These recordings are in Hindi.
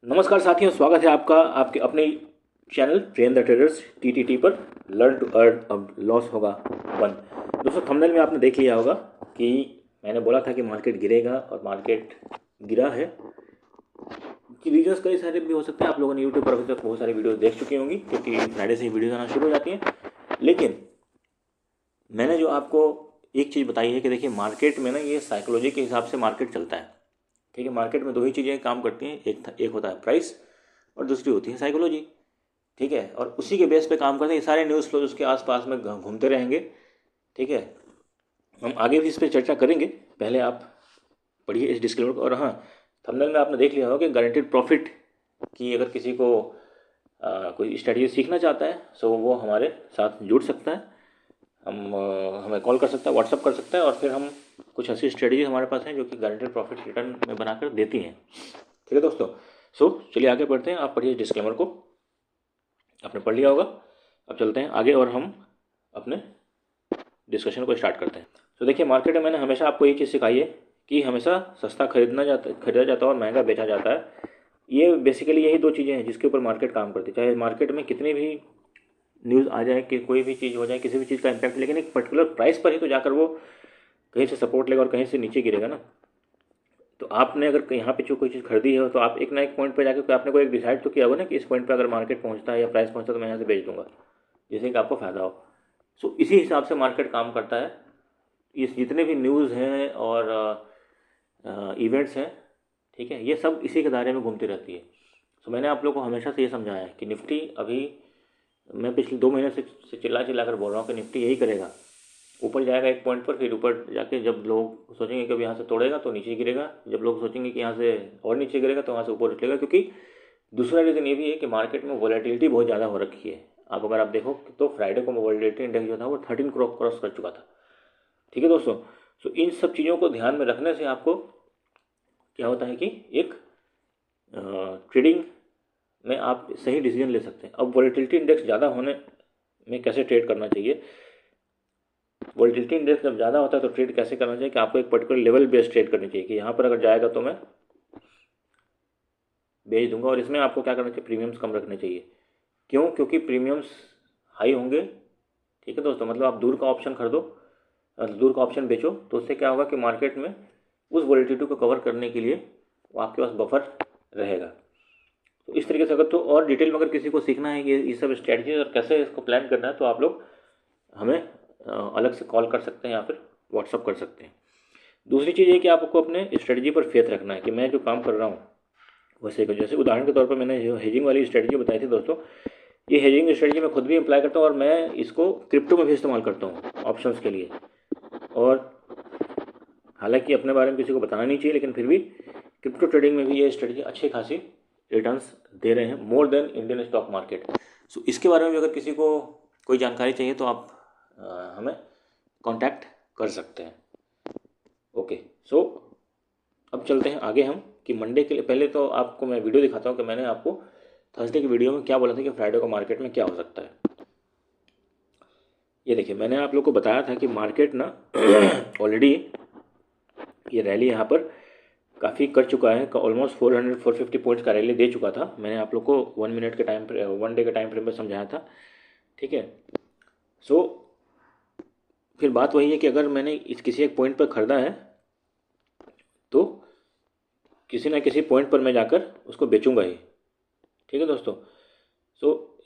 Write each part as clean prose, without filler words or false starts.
नमस्कार साथियों, स्वागत है आपका आपके अपने channel train the traders TTT पर। लर्न टू अर्न अब लॉस होगा वन। दोस्तों, थंबनेल में आपने देख लिया होगा कि मैंने बोला था कि मार्केट गिरेगा और मार्केट गिरा है। कि रीजंस कई सारे भी हो सकते हैं। आप लोगों ने यूट्यूब पर अभी तक बहुत सारी वीडियो देख चुकी होंगी क्योंकि फ्राइडे से ही वीडियोज आना शुरू हो जाती हैं। लेकिन मैंने जो आपको एक चीज़ बताई है कि देखिए, मार्केट में ना ये साइकोलॉजी के हिसाब से मार्केट चलता है। ठीक है, मार्केट में दो ही चीज़ें काम करती हैं, एक होता है प्राइस और दूसरी होती है साइकोलॉजी। ठीक है, और उसी के बेस पे काम करते हैं। ये सारे न्यूज़ फ्लोज उसके आसपास में घूमते रहेंगे। ठीक है, हम आगे भी इस पर चर्चा करेंगे। पहले आप पढ़िए इस डिस्क्लेमर को। और हाँ, थंबनेल में आपने देख लिया होगा कि गारंटेड प्रॉफिट की अगर किसी को कोई स्ट्रेटजी सीखना चाहता है तो वो हमारे साथ जुड़ सकता है। हमें कॉल कर सकता है, व्हाट्सअप कर सकता है, और फिर हम कुछ ऐसी स्ट्रेटजी हमारे पास हैं जो कि गारंटेड प्रॉफिट रिटर्न में बनाकर देती हैं। ठीक है दोस्तों, चलिए आगे बढ़ते हैं। आप पढ़िए डिस्क्लेमर को, आपने पढ़ लिया होगा। अब चलते हैं आगे और हम अपने डिस्कशन को स्टार्ट करते हैं। तो देखिए, मार्केट में मैंने हमेशा आपको ये चीज़ सिखाई है कि हमेशा सस्ता खरीदा जाता है और महंगा बेचा जाता है। ये बेसिकली यही दो चीज़ें हैं जिसके ऊपर मार्केट काम करती है। चाहे मार्केट में कितनी भी न्यूज़ आ जाए कि कोई भी चीज़ हो जाए, किसी भी चीज़ का इम्पैक्ट, लेकिन एक पर्टिकुलर प्राइस पर ही तो जाकर वो कहीं से सपोर्ट लेगा और कहीं से नीचे गिरेगा ना। तो आपने अगर यहाँ पे जो कोई चीज़ खरीदी है तो आप एक ना एक पॉइंट पे जाकर आपने कोई एक डिसाइड तो किया होगा ना कि इस पॉइंट पे अगर मार्केट पहुँचता है या प्राइस पहुँचता है तो मैं यहाँ से बेच दूंगा, जिससे कि आपको फ़ायदा हो। इसी हिसाब से मार्केट काम करता है। इस जितने भी न्यूज़ हैं और इवेंट्स हैं, ठीक है, ये सब इसी के दायरे में घूमती रहती है। मैंने आप लोग को हमेशा से ये समझाया है कि निफ्टी अभी, मैं पिछले 2 महीने से चिल्ला चिल्ला कर बोल रहा हूँ कि निफ्टी यही करेगा। ऊपर जाएगा एक पॉइंट पर, फिर ऊपर जाके जब लोग सोचेंगे कि अब यहाँ से तोड़ेगा तो नीचे गिरेगा, जब लोग सोचेंगे कि यहाँ से और नीचे गिरेगा तो वहाँ से ऊपर उठेगा। क्योंकि दूसरा रीज़न ये भी है कि मार्केट में वॉलेटिलिटी बहुत ज़्यादा हो रखी है। अगर आप देखो तो फ्राइडे को वॉलेटिलिटी इंडेक्स जो था वो 13 क्रॉस कर चुका था। ठीक है दोस्तों, इन सब चीज़ों को ध्यान में रखने से आपको क्या होता है कि एक ट्रेडिंग में आप सही डिसीजन ले सकते हैं। अब वॉलेटिलिटी इंडेक्स ज़्यादा होने में कैसे ट्रेड करना चाहिए। वॉलेटिलिटी इंडेक्स जब ज़्यादा होता है तो ट्रेड कैसे करना चाहिए कि आपको एक पर्टिकुलर लेवल बेस्ड ट्रेड करनी चाहिए कि यहाँ पर अगर जाएगा तो मैं बेच दूंगा। और इसमें आपको क्या करना चाहिए, प्रीमियम्स कम रखने चाहिए। क्यों? क्योंकि प्रीमियम्स हाई होंगे। ठीक है दोस्तों, मतलब आप दूर का ऑप्शन खरीदो, दूर का ऑप्शन बेचो, तो उससे क्या होगा कि मार्केट में उस वॉलेटिलिटी को कवर करने के लिए वो आपके पास बफर रहेगा। तो इस तरीके से अगर तो और डिटेल में अगर किसी को सीखना है ये सब स्ट्रैटेजी और कैसे इसको प्लान करना है तो आप लोग हमें अलग से कॉल कर सकते हैं या फिर व्हाट्सअप कर सकते हैं। दूसरी चीज़ ये कि आपको अपने स्ट्रेटजी पर फेथ रखना है कि मैं जो काम कर रहा हूँ वैसे को, जैसे उदाहरण के तौर पर मैंने जो हेजिंग वाली स्ट्रेटजी बताई थी दोस्तों, ये हेजिंग स्ट्रेटजी मैं खुद भी अप्लाई करता हूँ और मैं इसको क्रिप्टो में भी इस्तेमाल करता हूँ ऑप्शंस के लिए। और हालांकि अपने बारे में किसी को बताना नहीं चाहिए, लेकिन फिर भी क्रिप्टो ट्रेडिंग में भी ये स्ट्रेटजी अच्छी खासी रिटर्न्स दे रहे हैं, more than Indian stock market. इसके बारे में भी अगर किसी को कोई जानकारी चाहिए तो आप हमें कांटेक्ट कर सकते हैं। ओके, अब चलते हैं आगे हम कि मंडे के लिए। पहले तो आपको मैं वीडियो दिखाता हूँ कि मैंने आपको थर्सडे की वीडियो में क्या बोला था कि फ्राइडे को मार्केट में क्या हो सकता है। ये देखिए, मैंने आप लोग को बताया था कि मार्केट ना ऑलरेडी ये रैली यहाँ पर काफ़ी कर चुका है, ऑलमोस्ट 450 पॉइंट्स का रैली दे चुका था। मैंने आप लोग को 1 मिनट के टाइम 1 डे के टाइम फ्रेम में समझाया था। ठीक है, फिर बात वही है कि अगर मैंने इस किसी एक पॉइंट पर ख़रीदा है तो किसी ना किसी पॉइंट पर मैं जाकर उसको बेचूंगा ही। ठीक है दोस्तों,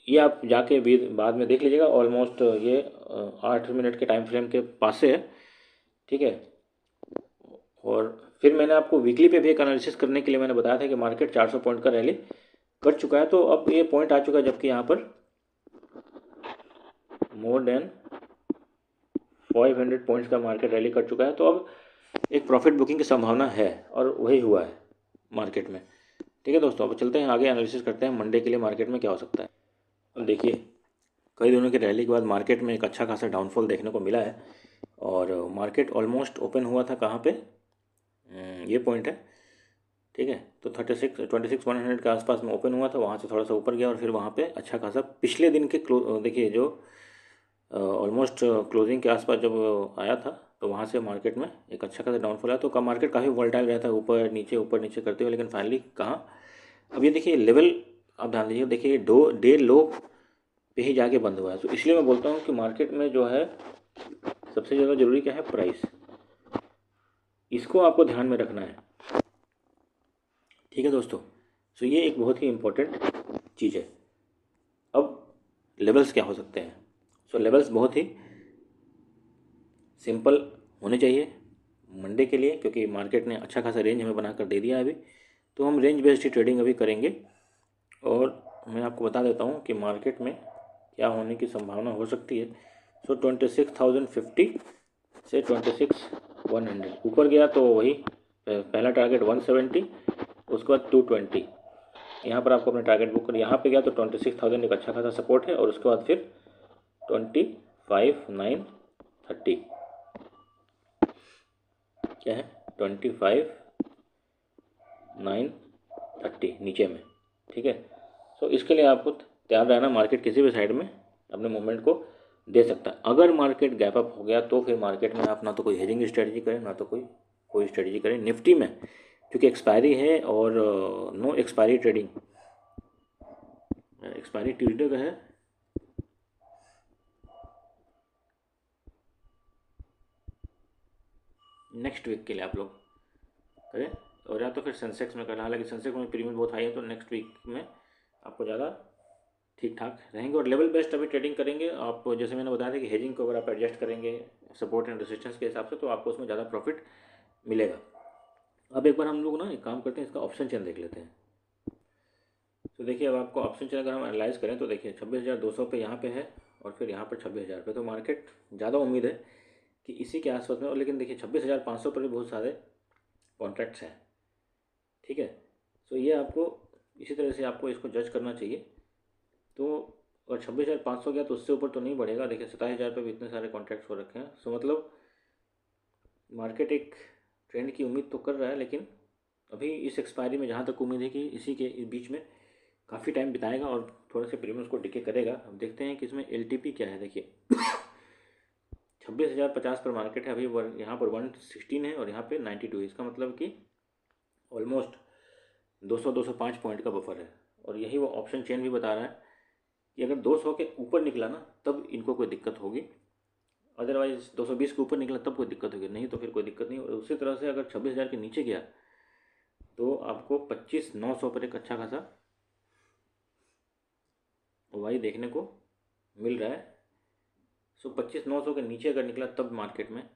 ये आप जाके भी बाद में देख लीजिएगा। ऑलमोस्ट ये 8 मिनट के टाइम फ्रेम के पास से है। ठीक है, और फिर मैंने आपको वीकली पे भी एक एनालिसिस करने के लिए मैंने बताया था कि मार्केट 400 पॉइंट का रैली कर चुका है। तो अब ये पॉइंट आ चुका है जबकि यहाँ पर मोर देन 500 पॉइंट्स का मार्केट रैली कर चुका है। तो अब एक प्रॉफिट बुकिंग की संभावना है और वही हुआ है मार्केट में। ठीक है दोस्तों, अब चलते हैं आगे, एनालिसिस करते हैं मंडे के लिए मार्केट में क्या हो सकता है। अब देखिए, कई दिनों की रैली के बाद मार्केट में एक अच्छा खासा डाउनफॉल देखने को मिला है और मार्केट ऑलमोस्ट ओपन हुआ था कहाँ पे, ये पॉइंट है। ठीक है, तो 26,100 के आसपास में ओपन हुआ था, वहाँ से थोड़ा सा ऊपर गया और फिर वहाँ पे अच्छा खासा पिछले दिन के देखिए जो ऑलमोस्ट क्लोजिंग के आसपास जब आया था तो वहाँ से मार्केट में एक अच्छा खासा डाउनफॉल आया। तो मार्केट काफ़ी वोलेटाइल रहता है, ऊपर नीचे करते हुए, लेकिन फाइनली कहाँ अब ये देखिए लेवल, आप ध्यान दीजिए, देखिए डे लो पे ही जाके बंद हुआ है। तो इसलिए मैं बोलता हूँ कि मार्केट में जो है सबसे ज़्यादा ज़रूरी क्या है, प्राइस। इसको आपको ध्यान में रखना है, ठीक है दोस्तों। सो ये एक बहुत ही इम्पोर्टेंट चीज़ है। अब लेवल्स क्या हो सकते हैं? सो लेवल्स बहुत ही सिंपल होने चाहिए मंडे के लिए, क्योंकि मार्केट ने अच्छा खासा रेंज हमें बनाकर दे दिया है अभी। तो हम रेंज बेस्ड ट्रेडिंग अभी करेंगे। और मैं आपको बता देता हूँ कि मार्केट में क्या होने की संभावना हो सकती है। सो 26,050 से 26,100 ऊपर गया तो वही पहला टारगेट 170, उसके बाद 220। यहाँ पर आपको अपना टारगेट बुक कर, यहाँ पे गया तो 26,000 एक अच्छा खासा सपोर्ट है। और उसके बाद फिर 25,930 क्या है, 25,930 नीचे में, ठीक है। सो इसके लिए आपको तैयार रहना, मार्केट किसी भी साइड में अपने मूवमेंट को दे सकता है। अगर मार्केट गैप अप हो गया तो फिर मार्केट में आप ना तो कोई हेजिंग स्ट्रेटजी करें, ना तो कोई स्ट्रेटजी करें। निफ्टी में क्योंकि एक्सपायरी है और no expiry trading, expiry Tuesday का है, नेक्स्ट वीक के लिए आप लोग करें। और या तो फिर सेंसेक्स में करना, हालांकि सेंसेक्स में प्रीमियम बहुत हाई है, तो नेक्स्ट वीक में आपको ज़्यादा ठीक ठाक रहेंगे। और लेवल बेस्ड अभी ट्रेडिंग करेंगे आप, जैसे मैंने बताया था कि हेजिंग को अगर आप एडजस्ट करेंगे सपोर्ट एंड रेजिस्टेंस के हिसाब से, तो आपको उसमें ज़्यादा प्रॉफिट मिलेगा। अब एक बार हम लोग ना एक काम करते हैं, इसका ऑप्शन चेन देख लेते हैं। तो देखिए, अब आपको ऑप्शन चेन अगर हम एनालाइज करें तो देखिए 26,200 पे यहाँ पे है, और फिर यहाँ पर 26,000 पे। तो मार्केट ज़्यादा उम्मीद है कि इसी के आसपास में। और लेकिन देखिए 26,500 पर भी बहुत सारे कॉन्ट्रैक्ट्स हैं, ठीक है। सो ये आपको इसी तरह से आपको इसको जज करना चाहिए। तो अगर 26,500 गया तो उससे ऊपर तो नहीं बढ़ेगा। देखिए 27,000 पे भी इतने सारे कॉन्ट्रैक्ट्स हो रखे हैं। सो मतलब मार्केट एक ट्रेंड की उम्मीद तो कर रहा है, लेकिन अभी इस एक्सपायरी में जहाँ तक उम्मीद है कि इसी के बीच में काफ़ी टाइम बिताएगा और थोड़े से प्रीमियम्स को डिके करेगा। अब देखते हैं कि इसमें एलटीपी क्या है। देखिए 26,050 पर मार्केट है अभी, यहाँ पर 116 है और यहाँ पे 92 है। इसका मतलब कि ऑलमोस्ट 200-205 पॉइंट का बफर है। और यही वो ऑप्शन चेन भी बता रहा है कि अगर 200 के ऊपर निकला ना तब इनको कोई दिक्कत होगी, अदरवाइज 220 के ऊपर निकला तब कोई दिक्कत होगी, नहीं तो फिर कोई दिक्कत नहीं। और उसी तरह से अगर 26,000 के नीचे गया तो आपको 25,900 पर एक अच्छा खासा वाई देखने को मिल रहा है। सो 25,900 के नीचे अगर निकला तब मार्केट में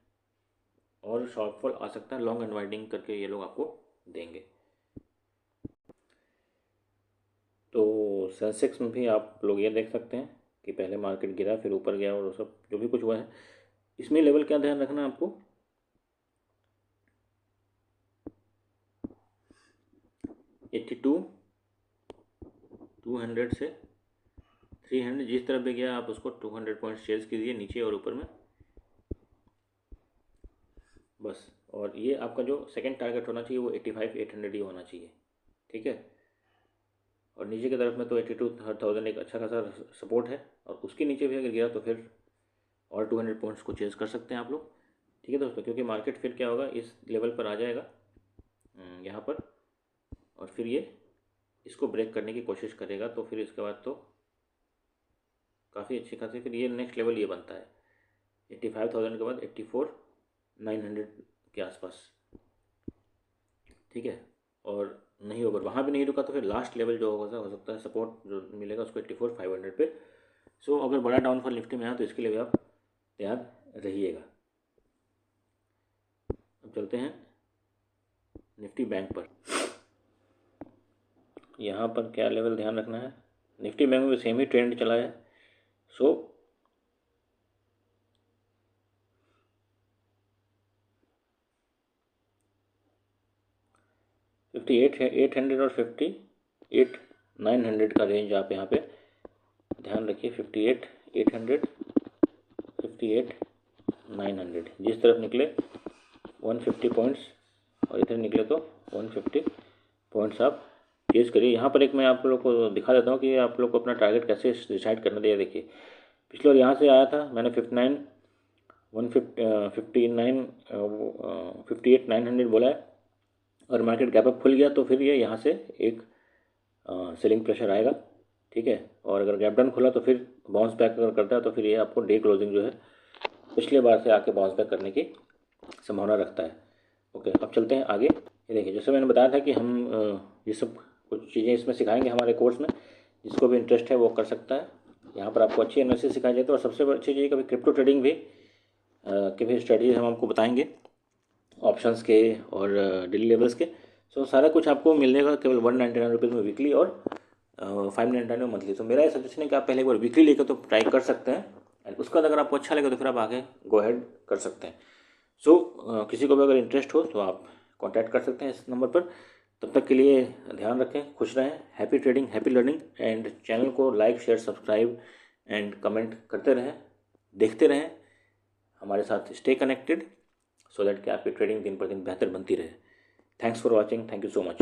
और शॉर्टफॉल आ सकता है, लॉन्ग अनवाइंडिंग करके ये लोग आपको देंगे। तो सेंसेक्स में भी आप लोग ये देख सकते हैं कि पहले मार्केट गिरा फिर ऊपर गया और सब जो भी कुछ हुआ है। इसमें लेवल क्या ध्यान रखना है आपको, 82, 200 से 300, जिस तरफ भी गया आप उसको 200 पॉइंट चेज कीजिए नीचे और ऊपर में, बस। और ये आपका जो सेकंड टारगेट होना चाहिए वो 85,800 ही होना चाहिए, ठीक है। और नीचे की तरफ में तो 82,000 एक अच्छा खासा सपोर्ट है। और उसके नीचे भी अगर गिरा तो फिर और 200 पॉइंट्स को चेज कर सकते हैं आप लोग, ठीक है दोस्तों। क्योंकि मार्केट फिर क्या होगा, इस लेवल पर आ जाएगा यहाँ पर, और फिर ये इसको ब्रेक करने की कोशिश करेगा। तो फिर इसके बाद तो काफ़ी अच्छी खासी फिर ये नेक्स्ट लेवल ये बनता है 85,000 के बाद 84,900 के आसपास, ठीक है। और नहीं अगर वहाँ भी नहीं रुका तो फिर लास्ट लेवल जो होगा हो सकता है सपोर्ट जो मिलेगा उसको 84,500 पे। सो अगर बड़ा डाउनफॉल निफ्टी में आया तो इसके लिए भी आप तैयार रहिएगा। अब चलते हैं निफ्टी बैंक पर। यहाँ पर क्या लेवल ध्यान रखना है, निफ्टी बैंक में भी सेम ही ट्रेंड चला है। सो फिफ्टी एट हंड्रेड और 58,900 का रेंज आप यहाँ पे ध्यान रखिए। 58,800, 58,900 जिस तरफ निकले 150 पॉइंट्स और इधर निकले तो 150 पॉइंट्स आप चेज करिए। यहाँ पर एक मैं आप लोग को दिखा देता हूँ कि आप लोग को अपना टारगेट कैसे डिसाइड करना दिया। देखिए पिछले बार यहाँ से आया था, मैंने 58,900 बोला है, और मार्केट गैप अप खुल गया तो फिर ये यहाँ से एक सेलिंग प्रेशर आएगा, ठीक है। और अगर गैप डाउन खुला तो फिर बाउंस बैक अगर करता है तो फिर ये आपको डे क्लोजिंग जो है पिछले बार से आके बाउंस बैक करने की संभावना रखता है। ओके, अब चलते हैं आगे। ये देखिए, जैसे मैंने बताया था कि हम ये सब कुछ चीज़ें इसमें सिखाएंगे हमारे कोर्स में, जिसको भी इंटरेस्ट है वो कर सकता है। यहाँ पर आपको अच्छी एनालिसिस सिखाई जाती है और सबसे अच्छी चीज़ कभी क्रिप्टो ट्रेडिंग भी के भी स्ट्रेटजीज हम आपको बताएंगे, ऑप्शंस के और डेली लेवल्स के। सो सारा कुछ आपको मिलने का केवल 199 रुपीज़ में वीकली और 599 में मंथली। तो मेरा ये सजेशन है कि आप पहले एक बार वीकली लेकर तो ट्राई कर सकते हैं, एंड उसके बाद अगर आपको अच्छा लगे तो फिर आप आगे गो अहेड कर सकते हैं। सो किसी को भी अगर इंटरेस्ट हो तो आप कांटेक्ट कर सकते हैं इस नंबर पर। तब तक के लिए ध्यान रखें, खुश रहें, happy trading, happy learning, and channel को like, share, subscribe and comment करते रहें, देखते रहें, हमारे साथ स्टे कनेक्टेड, सो दैट कि आपकी ट्रेडिंग दिन पर दिन बेहतर बनती रहे। Thanks for watching, thank you so much.